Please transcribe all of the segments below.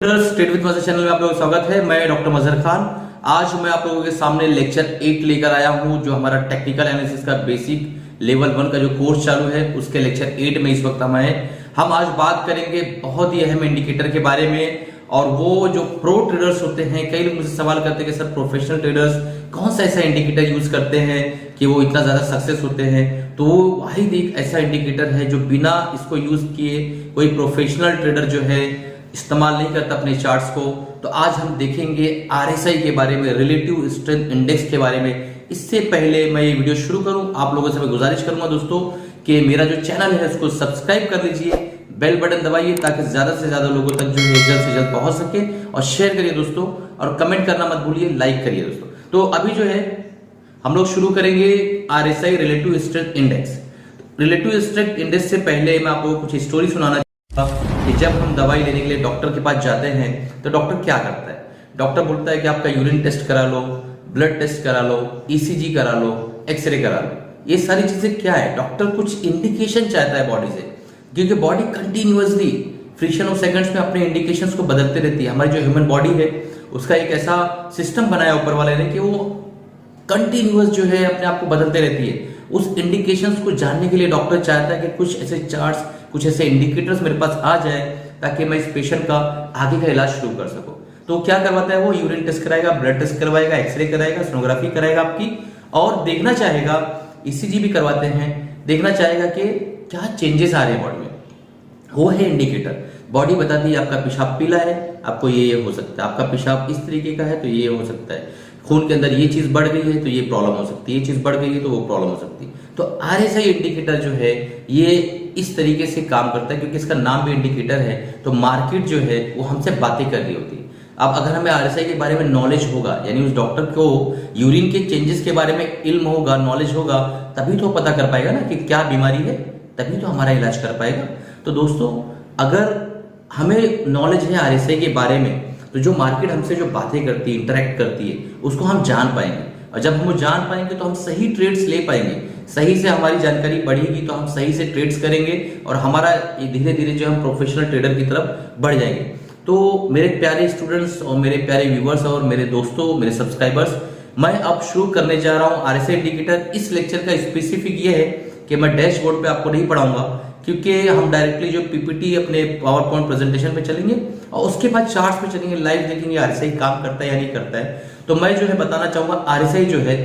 State with मजर channel में आप लोगों का स्वागत है। मैं डॉक्टर मजहर खान। आज मैं आप लोगों के सामने लेक्चर 8 लेकर आया हूं, जो हमारा टेक्निकल एनालिसिस का बेसिक लेवल 1 का जो कोर्स चालू है उसके लेक्चर 8 में इस वक्त हम आए। हम आज बात करेंगे बहुत ही अहम इंडिकेटर के बारे में, और वो जो प्रो ट्रेडर्स होते हैं, कई लोग मुझसे सवाल करते हैं कि सर प्रोफेशनल ट्रेडर्स कौन सा ऐसा इंडिकेटर यूज करते हैं कि वो इतना ज्यादा सक्सेस होते हैं। तो वाहिद एक ऐसा इंडिकेटर है जो बिना इसको यूज किए कोई प्रोफेशनल ट्रेडर जो है इस्तेमाल नहीं करता अपने चार्ट्स को। तो आज हम देखेंगे आरएसआई के बारे में, रिलेटिव स्ट्रेंथ इंडेक्स के बारे में। इससे पहले मैं ये वीडियो शुरू करूं, आप लोगों से मैं गुजारिश करूंगा दोस्तों कि मेरा जो चैनल है उसको सब्सक्राइब कर लीजिए, बेल बटन दबाइए ताकि ज्यादा से ज्यादा लोगों तक जो है जल्द से जल्द पहुंच सके, और शेयर करिए दोस्तों, और कमेंट करना मत भूलिए, लाइक करिए दोस्तों। तो अभी जो है हम लोग शुरू करेंगे RSI relative strength index. Relative strength index से पहले मैं आपको कुछ स्टोरी सुनाना कि जब हम दवाई लेने के लिए डॉक्टर के पास जाते हैं तो डॉक्टर क्या करता है। डॉक्टर बोलता है कि आपका यूरिन टेस्ट करा लो, ब्लड टेस्ट करा लो, ईसीजी करा लो, एक्सरे करा लो। ये सारी चीजें क्या है, डॉक्टर कुछ इंडिकेशन चाहता है बॉडी से, क्योंकि body continuously friction of seconds में अपने इंडिकेशंस को बदलते रहती है। हमारी जो ह्यूमन बॉडी है उसका एक ऐसा सिस्टम बनाया ऊपर वाले ने कि वो कंटिन्यूअस जो है अपने आप को बदलते रहती है। उस इंडिकेशंस को जानने के लिए डॉक्टर चाहता है कि कुछ ऐसे चार्ट्स, कुछ ऐसे इंडिकेटर्स मेरे पास आ जाए ताकि मैं इस पेशेंट का आगे का इलाज शुरू कर सकूं। तो क्या करवाता है वो, यूरिन टेस्ट कराएगा, ब्लड टेस्ट करवाएगा, एक्सरे कराएगा, सोनोग्राफी कराएगा आपकी, और देखना चाहेगा, ईसीजी भी करवाते हैं, देखना चाहेगा कि क्या चेंजेस आ रहे हैं बॉडी में। वो है इंडिकेटर। बॉडी बताती है आपका पेशाब पीला है, आपको ये हो सकता है, आपका पेशाब इस तरीके का है तो ये हो सकता है, खून के अंदर ये चीज बढ़ गई है तो ये प्रॉब्लम हो सकती है, ये चीज बढ़ गई है तो वो प्रॉब्लम हो सकती है। तो आरएसआई इंडिकेटर जो है ये इस तरीके से काम करता है, क्योंकि इसका नाम भी इंडिकेटर है। तो मार्केट जो है वो हमसे बातें कर रही होती है। अब अगर हमें आरएसआई के बारे में नॉलेज होगा, यानी उस डॉक्टर को यूरिन के चेंजेस के बारे में इल्म होगा, नॉलेज होगा, तभी तो पता कर पाएगा ना कि क्या बीमारी है, तभी तो हमारा इलाज कर पाएगा। तो दोस्तों, अगर हमें नॉलेज है आरएसआई के बारे में, तो जो मार्केट हमसे जो बातें करती है, इंटरेक्ट करती है, उसको हम जान पाएंगे। और जब हम वो जान पाएंगे तो हम सही ट्रेड्स ले पाएंगे। सही से हमारी जानकारी बढ़ेगी तो हम सही से ट्रेड्स करेंगे, और हमारा धीरे धीरे जो हम प्रोफेशनल ट्रेडर की तरफ बढ़ जाएंगे। तो मेरे प्यारे स्टूडेंट्स और मेरे प्यारे व्यूवर्स और मेरे दोस्तों, मेरे सब्सक्राइबर्स, मैं अब शुरू करने जा रहा हूं आरएसआई इंडिकेटर। इस लेक्चर का स्पेसिफिक ये है कि मैं डैशबोर्ड पे आपको नहीं पढ़ाऊंगा, क्योंकि हम डायरेक्टली जो पीपीटी अपने पावर पॉइंट प्रेजेंटेशन पे चलेंगे और उसके बाद चार्ट्स पे चलेंगे, लाइव देखेंगे आरएसआई काम करता है या नहीं करता है। तो मैं जो है बताना चाहूंगा, आरएसआई जो है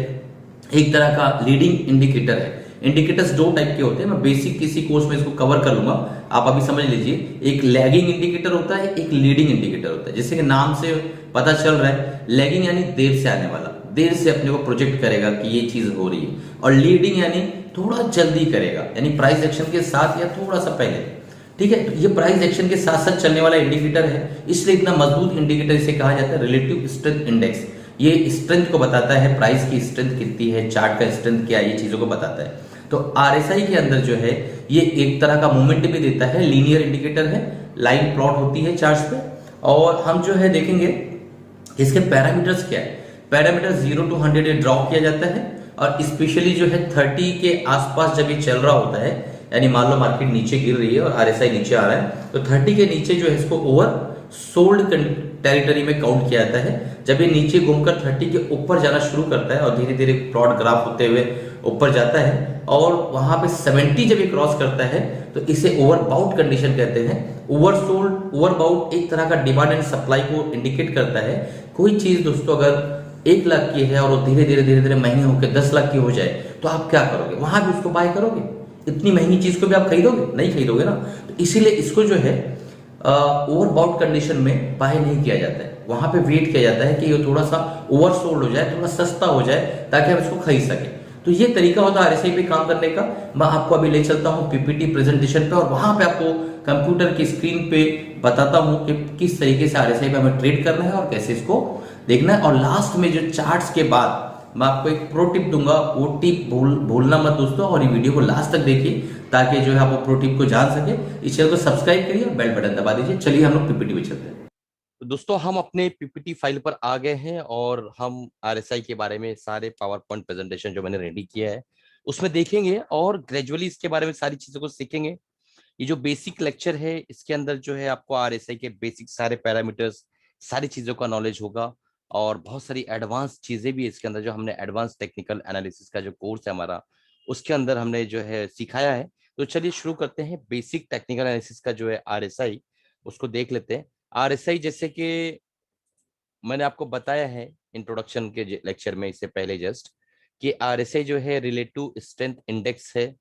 एक तरह का लीडिंग इंडिकेटर है। इंडिकेटर्स दो टाइप के होते हैं, मैं बेसिक किसी कोर्स में इसको कवर कर लूंगा, आप अभी समझ लीजिए। एक लैगिंग इंडिकेटर होता है, एक लीडिंग इंडिकेटर होता है। जैसे कि नाम से पता चल रहा है, लैगिंग यानी देर से आने वाला, देर से अपने को प्रोजेक्ट करेगा कि ये चीज हो रही है, और लीडिंग यानी थोड़ा जल्दी करेगा, यानी प्राइस एक्शन के साथ या थोड़ा सा पहले। ठीक है, तो ये प्राइस एक्शन के साथ साथ चलने वाला इंडिकेटर है, इसलिए इतना मजबूत इंडिकेटर इसे कहा जाता है रिलेटिव स्ट्रेंथ इंडेक्स। ये स्ट्रेंथ को बताता है, प्राइस की स्ट्रेंथ कितनी है, चार्ट का स्ट्रेंथ क्या है, ये चीजों को बताता है। तो आरएसआई के अंदर जो है ये एक तरह का मूवमेंट भी देता है, लीनियर इंडिकेटर है, लाइन प्लॉट होती है चार्ट्स पे। और हम जो है देखेंगे इसके पैरामीटर्स क्या है। पैरामीटर 0 to 100 ड्रॉ किया जाता है, और स्पेशली जो है 30 के आसपास जब ये चल रहा होता है, यानी मान लो मार्केट नीचे गिर रही है और आरएसआई नीचे आ रहा है, तो 30 के नीचे जो है इसको ओवर सोल्ड टेरिटरी में काउंट किया जाता है। जब ये नीचे घूमकर 30 के ऊपर जाना शुरू करता है और धीरे धीरे ब्रॉड ग्राफ होते हुए ऊपर जाता है, और वहां पे 70 जब ये क्रॉस करता है तो इसे ओवरबाउट कंडीशन कहते हैं। ओवरसोल्ड, ओवरबाउट एक तरह का डिमांड एंड सप्लाई को इंडिकेट करता है। कोई चीज दोस्तों अगर 1 लाख की है और वो धीरे धीरे धीरे धीरे महंगी होकर 10 लाख की हो जाए, तो आप क्या करोगे, वहां भी उसको बाय करोगे? इतनी महंगी चीज को भी आप खरीदोगे? नहीं खरीदोगे ना। तो इसीलिए इसको जो है ओवरबाउट कंडीशन में बाय नहीं किया जाता है, वहां पे वेट किया जाता है कि ये थोड़ा सा ओवरसोल्ड हो जाए, थोड़ा सस्ता हो जाए, ताकि हम इसको खरीद सके। तो ये तरीका होता है आरएसआई पे काम करने का। मैं आपको अभी ले चलता हूँ पीपीटी प्रेजेंटेशन पे, और वहां पे आपको कंप्यूटर की स्क्रीन पे बताता हूँ कि किस तरीके से आरएसआई पे हमें ट्रेड करना है और कैसे इसको देखना है। और लास्ट में जो चार्ट्स के बाद मैं आपको एक प्रो टिप दूंगा, वो टिप भूलना मत दोस्तों, और ये वीडियो को लास्ट तक देखिए ताकि जो है आप वो प्रो टिप को जान सके। इस चैनल को सब्सक्राइब करिए, बेल बटन दबा दीजिए। चलिए हम लोग पीपीटी पे चलते हैं। तो दोस्तों, हम अपने पीपीटी फाइल पर आ गए हैं, और हम आरएसआई के बारे में सारे पावर पॉइंट प्रेजेंटेशन जो मैंने रेडी किया है उसमें देखेंगे, और ग्रेजुअली इसके बारे में सारी चीजों को सीखेंगे। ये जो बेसिक लेक्चर है इसके अंदर जो है आपको आरएसआई के बेसिक सारे पैरामीटर्स, सारी चीजों का नॉलेज होगा, और बहुत सारी एडवांस चीजें भी इसके अंदर, जो हमने एडवांस टेक्निकल एनालिसिस का जो कोर्स है हमारा, उसके अंदर हमने जो है सिखाया है। तो चलिए शुरू करते हैं। बेसिक टेक्निकल एनालिसिस का जो है आरएसआई, उसको देख लेते हैं। आरएसआई जैसे कि मैंने आपको बताया है इंट्रोडक्शन के लेक्चर में, इससे पहले जस्ट, कि आरएसआई जो है रिलेटिव स्ट्रेंथ इंडेक्स है,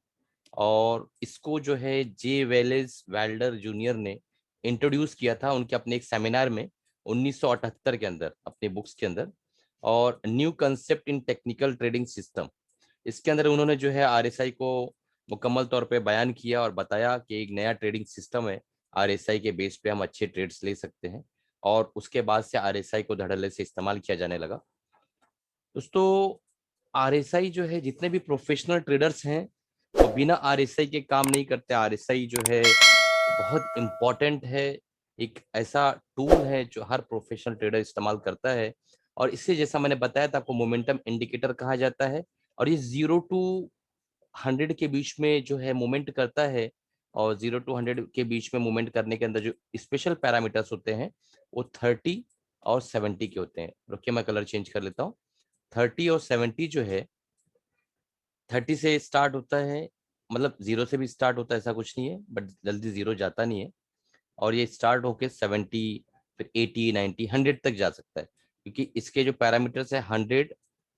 और इसको जो है जे वेलेस वेल्डर जूनियर ने इंट्रोड्यूस किया था उनके अपने एक सेमिनार में 1978 के अंदर, अपने बुक्स के अंदर। और new concept in technical trading system, इसके अंदर उन्होंने जो है आरएसआई को मुकम्मल तौर पे बयान किया और बताया कि एक नया ट्रेडिंग सिस्टम है, आरएसआई के बेस पे हम अच्छे ट्रेड्स ले सकते हैं। और उसके बाद से आरएसआई को धड़ल्ले से इस्तेमाल किया जाने लगा। दोस्तों, आरएसआई जो है, जितने भी प्रोफेशनल ट्रेडर्स हैं वो बिना आरएसआई के काम नहीं करते। आरएसआई जो है बहुत इंपॉर्टेंट है, एक ऐसा टूल है जो हर प्रोफेशनल ट्रेडर इस्तेमाल करता है। और इससे, जैसा मैंने बताया था आपको, मोमेंटम इंडिकेटर कहा जाता है। और ये 0 to 100 के बीच में जो है मूवमेंट करता है। और 0 to 100 के बीच में मूवमेंट करने के अंदर जो स्पेशल पैरामीटर्स होते हैं वो 30 और 70 के होते हैं। रुकिए, मैं कलर चेंज कर लेता हूँ। 30 और 70 जो है, 30 से स्टार्ट होता है, मतलब 0 से भी स्टार्ट होता है, ऐसा कुछ नहीं है, बट जल्दी 0 जाता नहीं है। और ये स्टार्ट होके 70, फिर 80, 90, 100 तक जा सकता है, क्योंकि इसके जो पैरामीटर्स है 100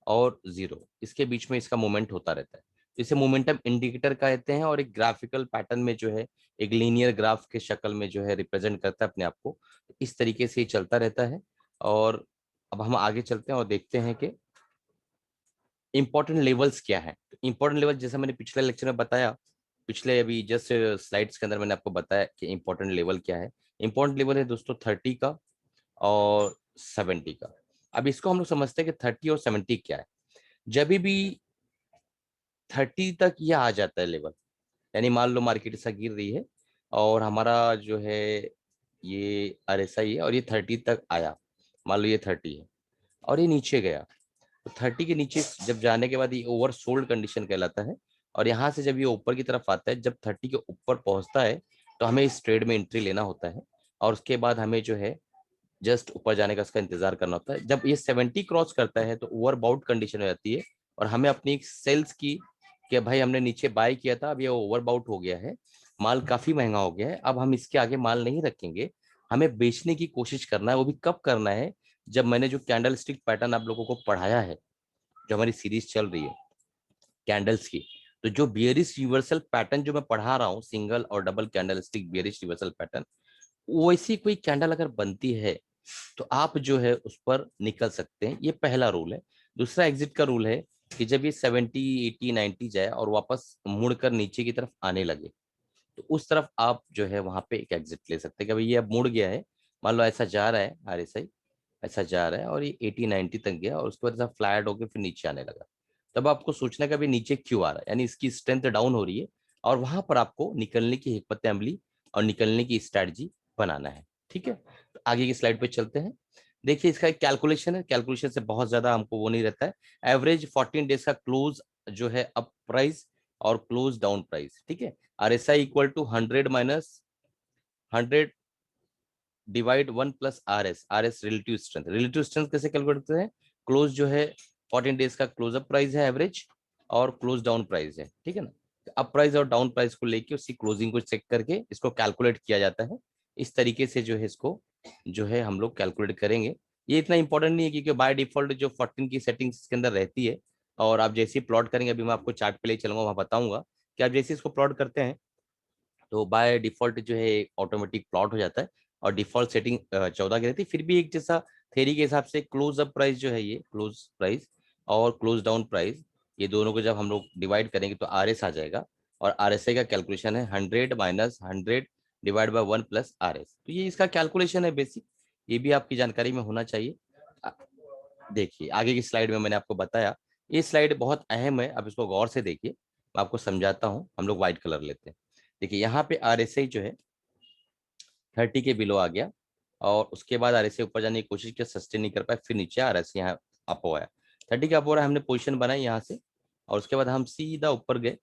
और 0, इसके बीच में इसका मूवमेंट होता रहता है। इसे मोमेंटम इंडिकेटर कहते हैं, और एक ग्राफिकल पैटर्न में जो है, एक लीनियर ग्राफ के शक्ल में जो है रिप्रेजेंट करता है अपने आप को। इस तरीके से ही चलता रहता है। और अब हम आगे चलते हैं और देखते हैं कि इंपॉर्टेंट लेवल्स क्या है। तो इंपॉर्टेंट लेवल, जैसा मैंने पिछले लेक्चर में बताया, पिछले अभी जस्ट स्लाइड्स के अंदर मैंने आपको बताया कि इंपॉर्टेंट लेवल क्या है। इंपॉर्टेंट लेवल है दोस्तों 30 का और 70 का। अब इसको हम लोग समझते हैं कि 30 और 70 क्या है। जब भी 30 तक यह आ जाता है लेवल, यानी मान लो मार्केट ऐसा गिर रही है और हमारा जो है ये आरएसआई है, और ये 30 तक आया, मान लो ये 30 है और ये नीचे गया, तो 30 के नीचे जब जाने के बाद ये ओवर सोल्ड कंडीशन कहलाता है। और यहाँ से जब ये ऊपर की तरफ आता है, जब 30 के ऊपर पहुंचता है, तो हमें इस ट्रेड में एंट्री लेना होता है। और उसके बाद हमें जो है जस्ट ऊपर जाने का इसका इंतजार करना होता है। जब ये 70 क्रॉस करता है तो ओवरबाउट कंडीशन हो जाती है, और हमें अपनी सेल्स की, कि भाई हमने नीचे बाय किया था, अब ये ओवरबाउट हो गया है, माल काफी महंगा हो गया है, अब हम इसके आगे माल नहीं रखेंगे, हमें बेचने की कोशिश करना है। वो भी कब करना है? जब मैंने जो कैंडल स्टिक पैटर्न आप लोगों को पढ़ाया है, जो हमारी सीरीज चल रही है कैंडल्स की, तो जो बियरिश रिवर्सल पैटर्न जो मैं पढ़ा रहा हूँ, सिंगल और double candle stick bearish reversal pattern, वैसी कोई कैंडल अगर बनती है तो आप जो है उस पर निकल सकते हैं। ये पहला रूल है। दूसरा एग्जिट का रूल है कि जब ये 70, 80, 90 जाए और वापस मुड़कर नीचे की तरफ आने लगे, तो उस तरफ आप जो है वहां पे एक एग्जिट ले सकते हैं कि भाई ये अब मुड़ गया है। मान लो ऐसा जा रहा है आरएसआई, ऐसा जा रहा है और ये 80, 90 तक गया, और उसके बाद ऐसा फ्लैट होकर फिर नीचे आने लगा, तब आपको सोचना है कि नीचे क्यों आ रहा है, यानी इसकी स्ट्रेंथ डाउन हो रही है, और वहां पर आपको निकलने की हिकमत अमली और निकलने की स्ट्रैटेजी बनाना है। ठीक है, तो आगे की स्लाइड पे चलते हैं। देखिए, इसका एक कैलकुलेशन है, कैलकुलेशन से बहुत ज्यादा हमको वो नहीं रहता है। एवरेज 14 डेज का क्लोज जो है अप प्राइस और क्लोज डाउन प्राइस, ठीक है। RSI equal to 100 - 100 divide 1 + R S relative strength. Relative strength कैसे कैलकुलेट करते हैं? क्लोज जो है 14 डेज का क्लोजअप प्राइस है एवरेज, और क्लोज डाउन प्राइस है, ठीक है ना। अप प्राइस और डाउन प्राइस को लेके उसकी क्लोजिंग को चेक करके इसको कैलकुलेट किया जाता है। इस तरीके से जो है इसको जो है हम लोग कैलकुलेट करेंगे। ये इतना इंपॉर्टेंट नहीं है, क्योंकि बाय डिफॉल्ट जो 14 की सेटिंग्स इसके अंदर रहती है, और आप जैसे ही प्लॉट करेंगे, अभी मैं आपको चार्ट पे ले चलूंगा, वहां बताऊंगा कि आप जैसे इसको प्लॉट करते हैं तो बाय डिफॉल्ट जो है ऑटोमेटिक प्लॉट हो जाता है। और डिफॉल्ट सेटिंग 14 की रहती है। फिर भी एक जैसा थेरी के हिसाब से क्लोज अप प्राइस जो है, ये क्लोज प्राइस और क्लोज डाउन प्राइस, ये दोनों को जब हम लोग डिवाइड करेंगे तो आर एस आ जाएगा। और आर एस आई का कैलकुलेशन है 100 - 100 डिवाइड बाय 1 + आर एस। तो ये इसका कैलकुलेशन है बेसिक, ये भी आपकी जानकारी में होना चाहिए। अ, देखिए आगे की स्लाइड में मैंने आपको बताया, ये स्लाइड बहुत अहम है, अब इसको गौर से देखिए, मैं आपको समझाता हूँ। हम लोग व्हाइट कलर लेते हैं। देखिए यहाँ पे आरएसआई जो है 30 के बिलो आ गया, और उसके बाद आरएसआई ऊपर जाने की कोशिश की, सस्टेन नहीं कर पाया, फिर नीचे आरएसआई यहाँ अप हो आया। 30 का अप हो रहा है, हमने पोजीशन बनाई यहाँ से, और उसके बाद हम सीधा ऊपर गए,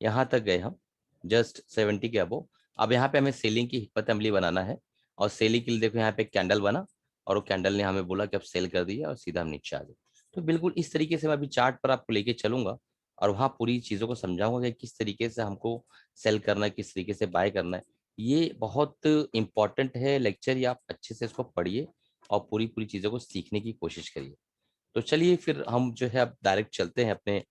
यहाँ तक गए हम, जस्ट 70 के अबो। अब यहाँ पे हमें सेलिंग की हिकमत अमली बनाना है, और सेलिंग के लिए देखो यहाँ पे कैंडल बना, और वो कैंडल ने हमें बोला कि अब सेल कर दिया, और सीधा हम नीचे आ गए। तो बिल्कुल इस तरीके से मैं अभी चार्ट पर आपको लेके चलूंगा, और वहाँ पूरी चीज़ों को समझाऊंगा कि किस तरीके से हमको सेल करना है, किस तरीके से बाय करना है। ये बहुत इंपॉर्टेंट है लेक्चर, ये आप अच्छे से इसको पढ़िए और पूरी पूरी चीज़ों को सीखने की कोशिश करिए। तो चलिए फिर हम जो है अब डायरेक्ट चलते हैं अपने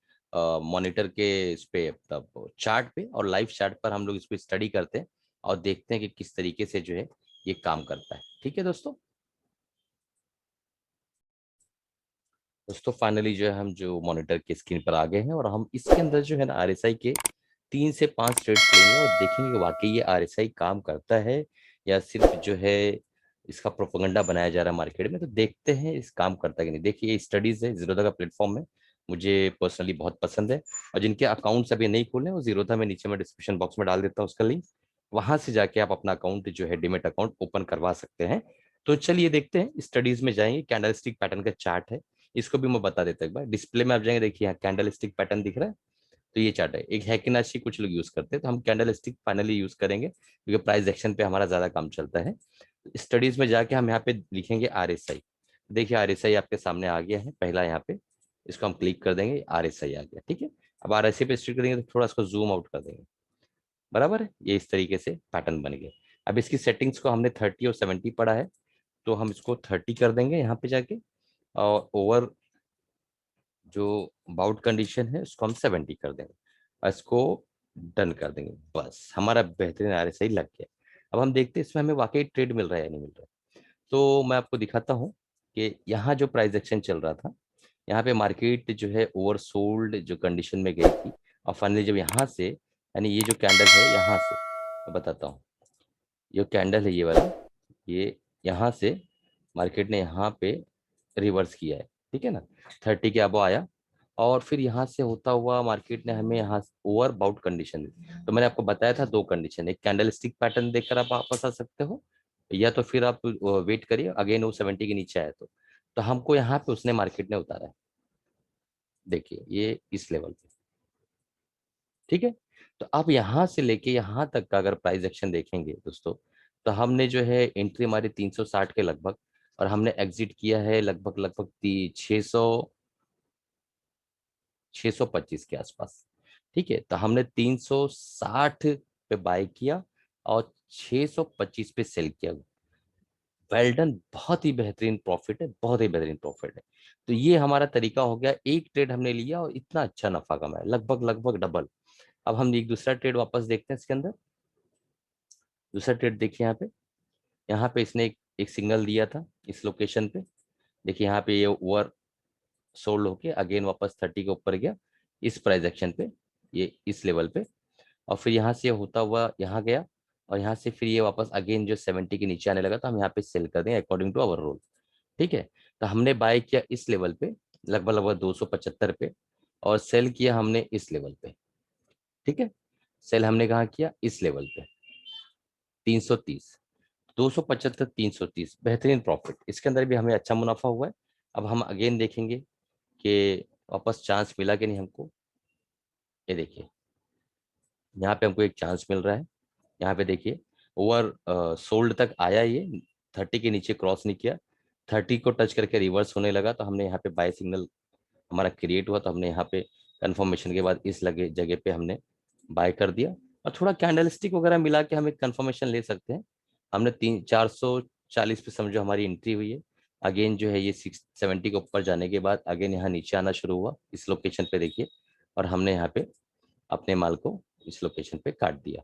मॉनिटर के इस पे, तब चार्ट पे, और लाइव चार्ट पर हम लोग इसको स्टडी करते हैं और देखते हैं कि किस तरीके से जो है ये काम करता है। ठीक है दोस्तों। दोस्तों फाइनली जो है हम जो मॉनिटर की स्क्रीन पर आ गए हैं, और हम इसके अंदर जो है ना आरएसआई के 3 से 5 ट्रेड्स लेंगे और देखेंगे कि वाकई ये आरएसआई काम करता है या सिर्फ जो है इसका प्रोपेगेंडा बनाया जा रहा है मार्केट में। तो देखते हैं इस काम करता है कि नहीं। देखिए ये स्टडीज है, जीरोधा का प्लेटफॉर्म है, मुझे पर्सनली बहुत पसंद है। और जिनके अकाउंट्स अभी नहीं खोले वो जीरोधा में नीचे मैं डिस्क्रिप्शन बॉक्स में डाल देता हूँ उसका लिंक, वहां से जाके आप अपना अकाउंट जो है डिमेट अकाउंट ओपन करवा सकते हैं। तो चलिए देखते हैं, स्टडीज में जाएंगे, कैंडलस्टिक पैटर्न का चार्ट है, इसको भी मैं बता देता हूँ एक बार। डिस्प्ले में आप जाएंगे, देखिए यहाँ कैंडल स्टिक पैटर्न दिख रहा है। तो ये चार्ट है, एक हैकिनाशी कुछ लोग यूज करते हैं, तो हम कैंडल स्टिक फाइनली यूज करेंगे क्योंकि प्राइस एक्शन पे हमारा ज्यादा काम चलता है। स्टडीज में जाके हम यहाँ पे लिखेंगे आरएसआई। देखिए आरएसआई आपके सामने आ गया है पहला यहाँ पे, इसको हम क्लिक कर देंगे, आरएसआई आ गया। ठीक है, अब आरएसआई पे क्लिक करेंगे तो थोड़ा इसको जूम आउट कर देंगे, बराबर है, ये इस तरीके से पैटर्न बन गया। अब इसकी सेटिंग्स को हमने 30 और 70 पढ़ा है, तो हम इसको 30 कर देंगे यहाँ पे जाके, और ओवर जो बाउट कंडीशन है उसको हम 70 कर देंगे, और इसको डन कर देंगे। बस हमारा बेहतरीन आरएसआई लग गया। अब हम देखते हैं इसमें हमें वाकई ट्रेड मिल रहा है या नहीं मिल रहा है। तो मैं आपको दिखाता हूँ कि यहाँ जो प्राइस एक्शन चल रहा था, यहाँ पे मार्केट जो है ओवरसोल्ड जो कंडीशन में गई थी, और फाइनली जब यहाँ से, यानी ये जो कैंडल है यहाँ से, मैं बताता हूँ, ये कैंडल है ये वाला, ये यहाँ से मार्केट ने यहाँ पे रिवर्स किया है, ठीक है ना, 30 के अब आया, और फिर यहाँ से होता हुआ मार्केट ने हमें यहाँ ओवर बाउट कंडीशन दी। तो मैंने आपको बताया था दो कंडीशन, एक कैंडल स्टिक पैटर्न देखकर आप वापस आ सकते हो, या तो फिर आप वेट करिए अगेन वो 70 के नीचे आए तो हमको यहाँ पे उसने मार्केट ने उतारा है, देखिए ये इस लेवल पे। ठीक है, तो आप यहाँ से लेके यहाँ तक का अगर प्राइस एक्शन देखेंगे दोस्तों, तो हमने जो है एंट्री हमारी 360 के लगभग, और हमने एग्जिट किया है लगभग लगभग 625 के आसपास। ठीक है, तो हमने 360 पे बाय किया और 625 पे सेल किया। वेल डन, बहुत ही बेहतरीन प्रॉफिट है, बहुत ही बेहतरीन प्रॉफिट है। तो ये हमारा तरीका हो गया, एक ट्रेड हमने लिया और इतना अच्छा नफा कमाया, लगभग लगभग डबल। अब हम एक दूसरा ट्रेड वापस देखते हैं इसके अंदर। दूसरा ट्रेड देखिए यहाँ पे इसने एक सिग्नल दिया था इस लोकेशन पे, देखिए यहाँ पे ये ओवर सोल्ड होके अगेन वापस 30 के ऊपर गया इस प्राइस एक्शन पे, ये इस लेवल पे, और फिर यहाँ से होता हुआ यहाँ गया, और यहाँ से फिर ये वापस अगेन जो 70 के नीचे आने लगा, तो हम यहाँ पे सेल कर दें अकॉर्डिंग टू अवर रोल। ठीक है, तो हमने बाय किया इस लेवल पे लगभग लगभग 275 पे, और सेल किया हमने इस लेवल पे। ठीक है, सेल हमने कहाँ किया, इस लेवल पे 330, 275 330, बेहतरीन प्रॉफिट, इसके अंदर भी हमें अच्छा मुनाफा हुआ है। अब हम अगेन देखेंगे कि वापस चांस मिला कि नहीं हमको। ये देखिए यहाँ पे हमको एक चांस मिल रहा है, यहाँ पे देखिए ओवर सोल्ड तक आया, ये 30 के नीचे क्रॉस नहीं किया, 30 को टच करके रिवर्स होने लगा, तो हमने यहाँ पे बाय सिग्नल हमारा क्रिएट हुआ, तो हमने यहाँ पे कंफर्मेशन के बाद इस लगे जगह पे हमने बाय कर दिया, और थोड़ा कैंडल स्टिक वगैरह मिला के हम एक कंफर्मेशन ले सकते हैं। हमने 440 पे समझो हमारी एंट्री हुई है, अगेन जो है ये 670 के ऊपर जाने के बाद अगेन यहाँ नीचे आना शुरू हुआ इस लोकेशन पे देखिए, और हमने यहाँ पे अपने माल को इस लोकेशन पे काट दिया।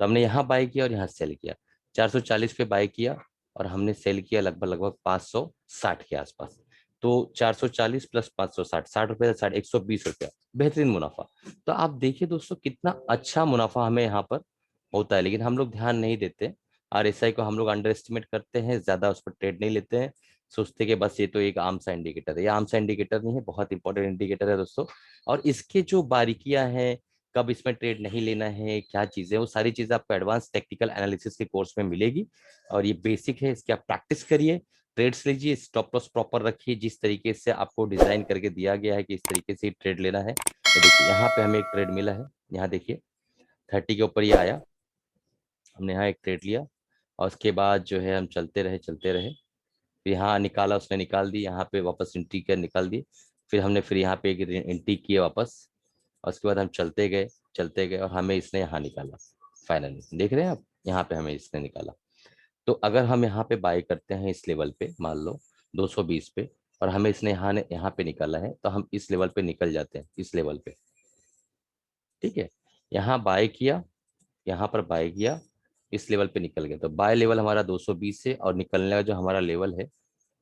तो हमने यहाँ बाय किया और यहाँ सेल किया, 440 पे बाय किया और हमने सेल किया लगभग लगभग 560 के आसपास। तो 440 प्लस 560, 60 रुपये, 120 रुपया, बेहतरीन मुनाफा। तो आप देखिए दोस्तों कितना अच्छा मुनाफा हमें यहाँ पर होता है, लेकिन हम लोग ध्यान नहीं देते। आरएसआई को हम लोग अंडर एस्टिमेट करते हैं, ज्यादा उस पर ट्रेड नहीं लेते हैं, सोचते कि बस ये तो एक आम सा इंडिकेटर है। ये आम सा इंडिकेटर नहीं है, बहुत इंपॉर्टेंट इंडिकेटर है दोस्तों। और इसके जो बारीकियां हैं, कब इसमें ट्रेड नहीं लेना है, क्या चीजें, वो सारी चीजें आपको एडवांस टेक्निकल एनालिसिस के कोर्स में मिलेगी। और ये बेसिक है, इसकी आप प्रैक्टिस करिए, ट्रेड्स लीजिए, स्टॉप लॉस प्रॉपर रखिए, जिस तरीके से आपको डिजाइन करके दिया गया है कि इस तरीके से ट्रेड लेना है। तो देखिए यहाँ पे हमें एक ट्रेड मिला है, यहाँ देखिए 30 के ऊपर ये आया, हमने यहाँ एक ट्रेड लिया और उसके बाद जो है हम चलते रहे। फिर यहाँ निकाला, उसने निकाल दी, यहाँ पे वापस एंट्री किया, निकाल दी। फिर हमने फिर यहाँ पे एक एंट्री किए वापस, और उसके बाद हम चलते गए और हमें इसने यहाँ निकाला। फाइनली देख रहे हैं आप, यहाँ पे हमें इसने निकाला। तो अगर हम यहाँ पे बाय करते हैं इस लेवल पे, मान लो 220 पे, और हमें इसने यहाँ पे निकाला है, तो हम इस लेवल पे निकल जाते हैं, इस लेवल पे। ठीक है, यहाँ बाय किया, यहाँ पर बाय किया, इस लेवल पे निकल गया। तो बाय लेवल हमारा 220 है और निकलने का जो हमारा लेवल है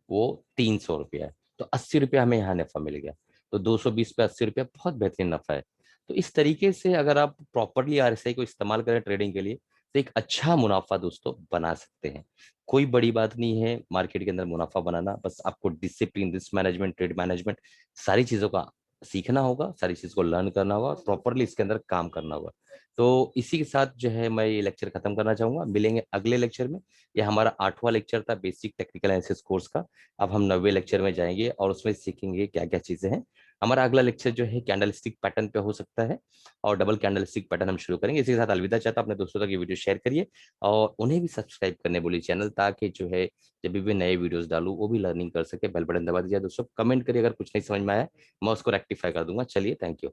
वो 300 रुपया है। तो 80 रुपया हमें यहाँ नफा मिल गया। तो 220 पे 80 रुपया बहुत बेहतरीन नफा है। तो इस तरीके से अगर आप प्रॉपरली आरएसआई को इस्तेमाल करें ट्रेडिंग के लिए, तो एक अच्छा मुनाफा दोस्तों बना सकते हैं। कोई बड़ी बात नहीं है मार्केट के अंदर मुनाफा बनाना, बस आपको discipline, risk management, trade management, सारी चीजों का सीखना होगा, सारी चीज को लर्न करना होगा, प्रॉपरली इसके अंदर काम करना होगा। तो इसी के साथ जो है मैं ये लेक्चर खत्म करना चाहूंगा। मिलेंगे अगले लेक्चर में। ये हमारा 8वां लेक्चर था बेसिक टेक्निकल एनालिसिस कोर्स का। अब हम 9वें लेक्चर में जाएंगे और उसमें सीखेंगे क्या क्या चीजें हैं। हमारा अगला लेक्चर जो है कैंडलस्टिक पैटर्न पे हो सकता है, और डबल कैंडलस्टिक पैटर्न हम शुरू करेंगे। इसी के साथ अलविदा चाहता हूं, अपने दोस्तों तक ये वीडियो शेयर करिए और उन्हें भी सब्सक्राइब करने बोलिए चैनल, ताकि जो है जब भी नए वीडियोस डालूं वो भी लर्निंग कर सके। बेल बटन दबा दीजिए दोस्तों, कमेंट करिए अगर कुछ नहीं समझ में आया, मैं उसको रेक्टिफाई कर दूंगा। चलिए, थैंक यू।